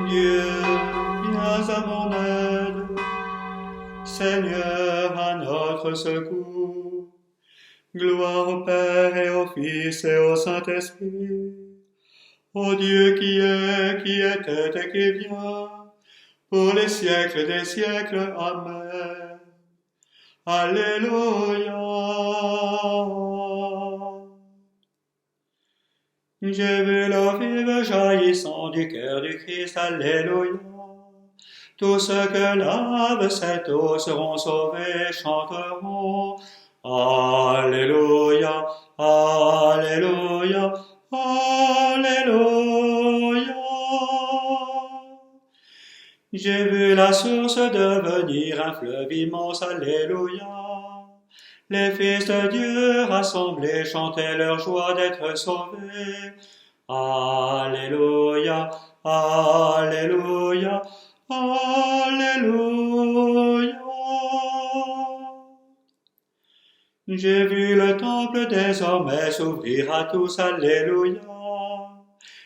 Dieu, viens à mon aide. Seigneur, à notre secours. Gloire au Père et au Fils et au Saint-Esprit. Ô Dieu qui était et qui vient, pour les siècles des siècles. Amen. Alléluia. J'ai vu l'eau vive jaillissant du cœur du Christ. Alléluia. Tous ceux que lave cette eau seront sauvés, chanteront. Alléluia, Alléluia, Alléluia. J'ai vu la source devenir un fleuve immense. Alléluia. Les fils de Dieu rassemblés chantaient leur joie d'être sauvés. Alléluia, Alléluia, Alléluia. J'ai vu le temple désormais s'ouvrir à tous. Alléluia.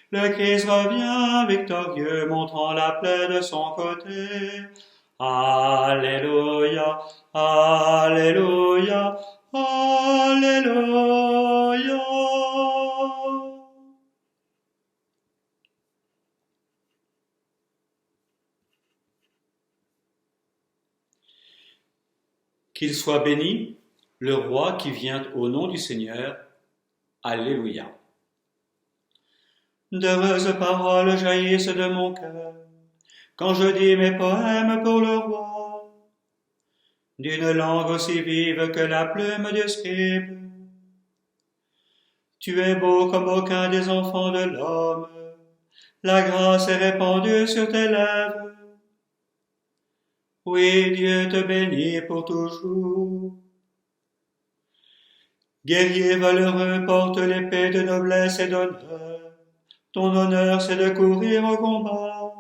Le Christ revient victorieux, montrant la plaie de son côté. Alléluia, Alléluia, Alléluia. Qu'il soit béni, le roi qui vient au nom du Seigneur. Alléluia. D'heureuses paroles jaillissent de mon cœur, quand je dis mes poèmes pour le roi, d'une langue aussi vive que la plume du scribe. Tu es beau comme aucun des enfants de l'homme, la grâce est répandue sur tes lèvres. Oui, Dieu te bénit pour toujours. Guerrier valeureux, porte l'épée de noblesse et d'honneur. Ton honneur, c'est de courir au combat.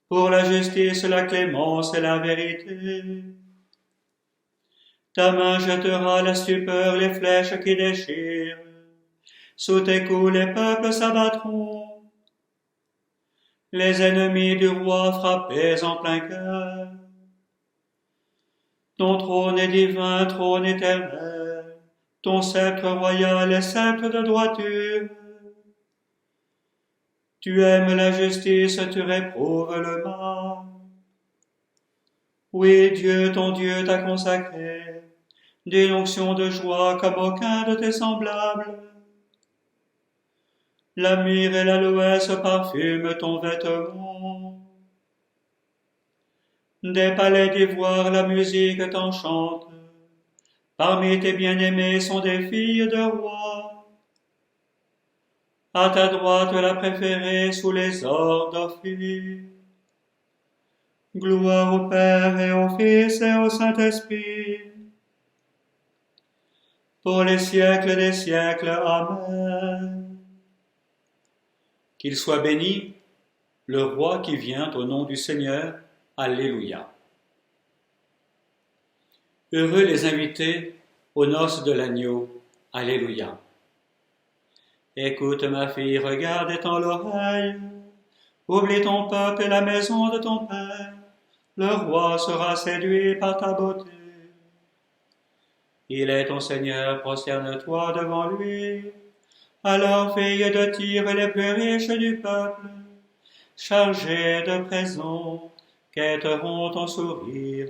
Pour la justice, la clémence et la vérité. Ta main jettera la stupeur, les flèches qui déchirent. Sous tes coups, les peuples s'abattront. Les ennemis du roi frappés en plein cœur. Ton trône est divin, trône éternel. Ton sceptre royal est sceptre de droiture. Tu aimes la justice, tu réprouves le mal. Oui, Dieu, ton Dieu t'a consacré d'une onction de joie comme aucun de tes semblables. La myrrhe et l'aloès parfument ton vêtement. Des palais d'ivoire la musique t'enchante. Parmi tes bien-aimés sont des filles de rois. À ta droite la préférée sous les ors d'Ophir. Gloire au Père et au Fils et au Saint-Esprit. Pour les siècles des siècles. Amen. Qu'il soit béni, le roi qui vient au nom du Seigneur. Alléluia. Heureux les invités aux noces de l'agneau. Alléluia. Écoute ma fille, regarde et tends l'oreille. Oublie ton peuple et la maison de ton père. Le roi sera séduit par ta beauté. Il est ton Seigneur, prosterne-toi devant lui. Alors, filles de Tyr les plus riches du peuple, chargées de présents, quêteront ton sourire.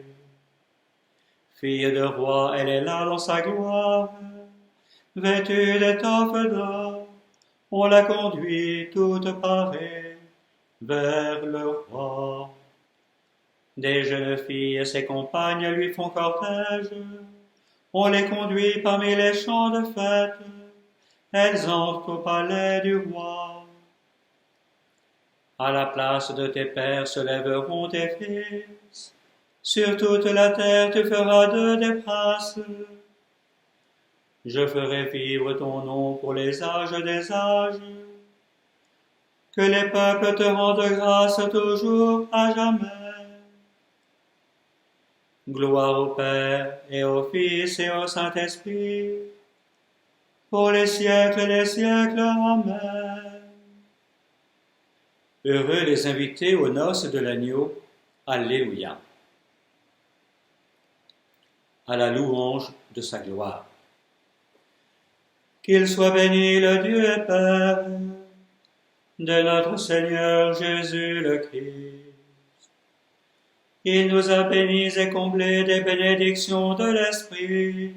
Fille de roi, elle est là dans sa gloire, vêtue d'étoffes d'or, on la conduit toute parée vers le roi. Des jeunes filles et ses compagnes lui font cortège, on les conduit parmi les champs de fête, elles entrent au palais du roi. À la place de tes pères se lèveront tes fils, sur toute la terre tu feras d'eux des princes. Je ferai vivre ton nom pour les âges des âges, que les peuples te rendent grâce toujours à jamais. Gloire au Père et au Fils et au Saint-Esprit, pour les siècles des siècles. Amen. Heureux les invités aux noces de l'agneau. Alléluia. À la louange de sa gloire. Qu'il soit béni le Dieu et Père de notre Seigneur Jésus le Christ. Il nous a bénis et comblés des bénédictions de l'Esprit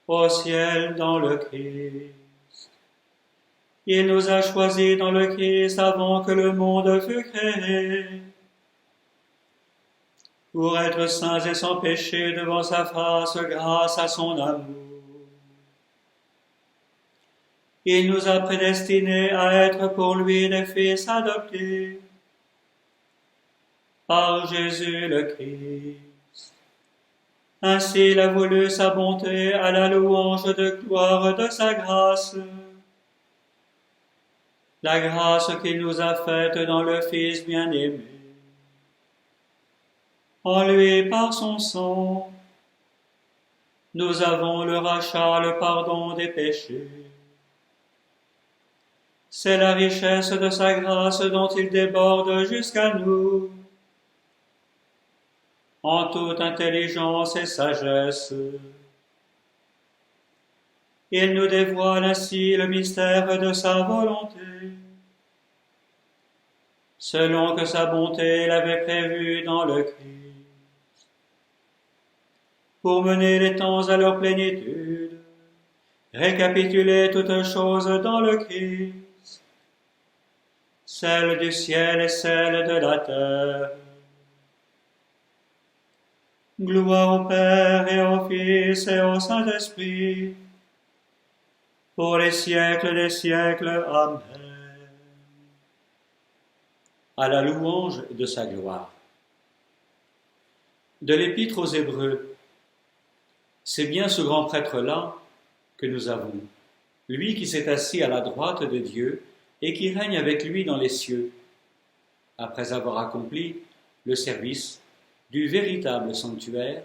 au ciel dans le Christ. Il nous a choisis dans le Christ avant que le monde fût créé, pour être saints et sans péché devant sa face grâce à son amour. Il nous a prédestinés à être pour lui des fils adoptés par Jésus le Christ. Ainsi il a voulu sa bonté à la louange de gloire de sa grâce, la grâce qu'il nous a faite dans le Fils bien-aimé. En lui, par son sang, nous avons le rachat, le pardon des péchés. C'est la richesse de sa grâce dont il déborde jusqu'à nous, en toute intelligence et sagesse. Il nous dévoile ainsi le mystère de sa volonté, selon que sa bonté l'avait prévu dans le Christ, pour mener les temps à leur plénitude, récapituler toutes choses dans le Christ, celle du ciel et celle de la terre. Gloire au Père et au Fils et au Saint-Esprit, pour les siècles des siècles. Amen. À la louange de sa gloire. De l'Épître aux Hébreux, c'est bien ce grand prêtre-là que nous avons, lui qui s'est assis à la droite de Dieu et qui règne avec lui dans les cieux, après avoir accompli le service du véritable sanctuaire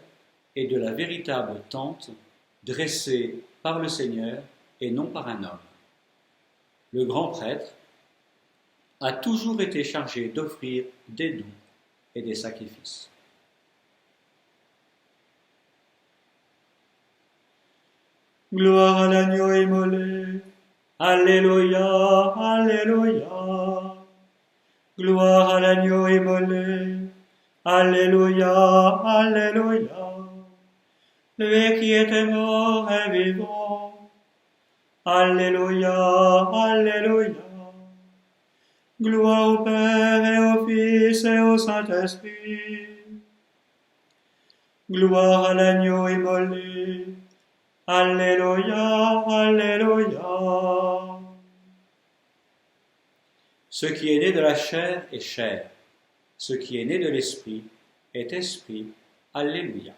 et de la véritable tente dressée par le Seigneur et non par un homme. Le grand prêtre a toujours été chargé d'offrir des dons et des sacrifices. Gloire à l'agneau immolé, Alléluia, Alléluia. Gloire à l'agneau immolé, Alléluia, Alléluia. Lui qui était mort est vivant, Alléluia, Alléluia. Gloire au Père et au Fils et au Saint-Esprit. Gloire à l'agneau immolé, Alléluia, Alléluia. Ce qui est né de la chair est chair, ce qui est né de l'esprit est esprit. Alléluia.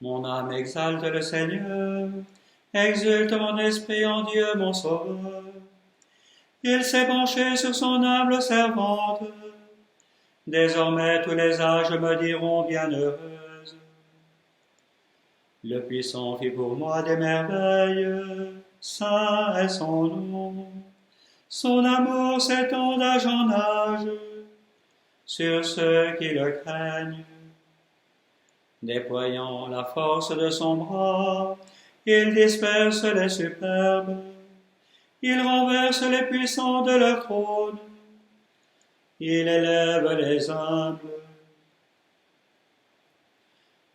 Mon âme exalte le Seigneur, exulte mon esprit en Dieu mon sauveur. Il s'est penché sur son humble servante. Désormais tous les âges me diront bienheureuse. Le puissant fit pour moi des merveilles, saint est son nom. Son amour s'étend d'âge en âge sur ceux qui le craignent. Déployant la force de son bras, il disperse les superbes. Il renverse les puissants de leur trône. Il élève les humbles.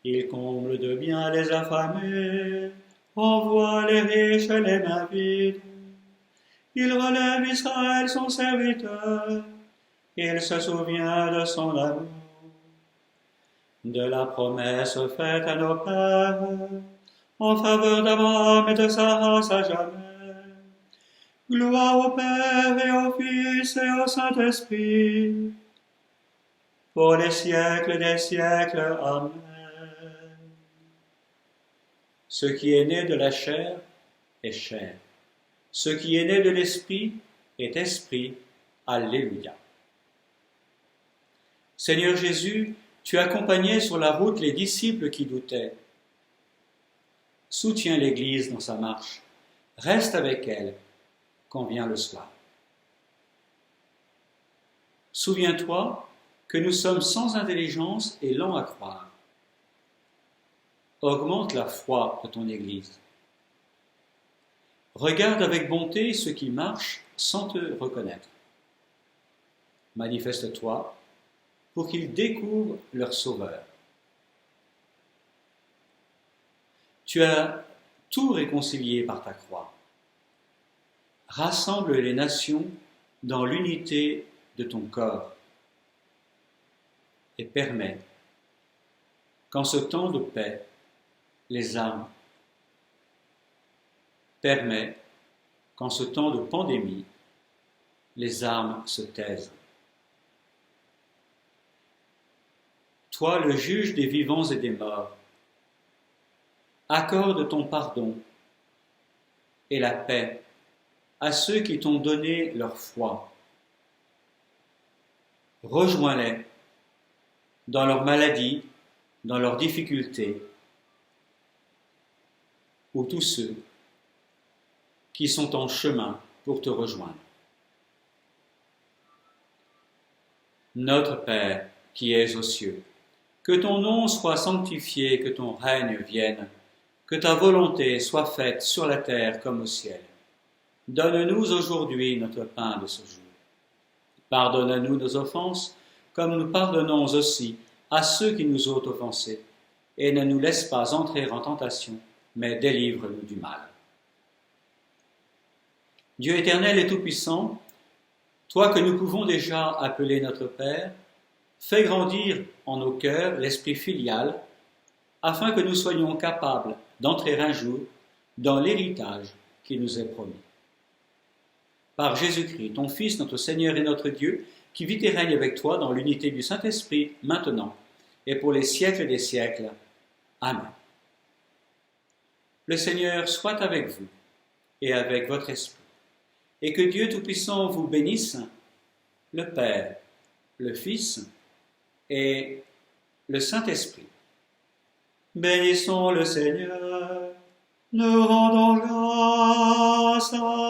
Il comble de bien les affamés, envoie les riches les mains vides. Il relève Israël son serviteur. Il se souvient de son amour, de la promesse faite à nos pères, en faveur d'Abraham et de sa race à jamais. Gloire au Père et au Fils et au Saint-Esprit, pour les siècles des siècles. Amen. Ce qui est né de la chair est chair, ce qui est né de l'esprit est esprit. Alléluia. Seigneur Jésus, tu accompagnais sur la route les disciples qui doutaient. Soutiens l'Église dans sa marche, reste avec elle quand vient le soir. Souviens-toi que nous sommes sans intelligence et lents à croire. Augmente la foi de ton Église. Regarde avec bonté ceux qui marchent sans te reconnaître. Manifeste-toi pour qu'ils découvrent leur Sauveur. Tu as tout réconcilié par ta croix. Rassemble les nations dans l'unité de ton corps et permets qu'en ce temps de paix, les armes permet qu'en ce temps de pandémie, les armes se taisent. Toi, le juge des vivants et des morts, accorde ton pardon et la paix à ceux qui t'ont donné leur foi. Rejoins-les dans leurs maladies, dans leurs difficultés, ou tous ceux qui sont en chemin pour te rejoindre. Notre Père qui es aux cieux, que ton nom soit sanctifié, que ton règne vienne, que ta volonté soit faite sur la terre comme au ciel. Donne-nous aujourd'hui notre pain de ce jour. Pardonne-nous nos offenses, comme nous pardonnons aussi à ceux qui nous ont offensés, et ne nous laisse pas entrer en tentation, mais délivre-nous du mal. Dieu éternel et tout-puissant, toi que nous pouvons déjà appeler notre Père, fais grandir en nos cœurs l'esprit filial, afin que nous soyons capables d'entrer un jour dans l'héritage qui nous est promis. Par Jésus-Christ, ton Fils, notre Seigneur et notre Dieu, qui vit et règne avec toi dans l'unité du Saint-Esprit, maintenant et pour les siècles des siècles. Amen. Le Seigneur soit avec vous et avec votre esprit, et que Dieu Tout-Puissant vous bénisse, le Père, le Fils et le Saint-Esprit. Bénissons le Seigneur, nous rendons grâce à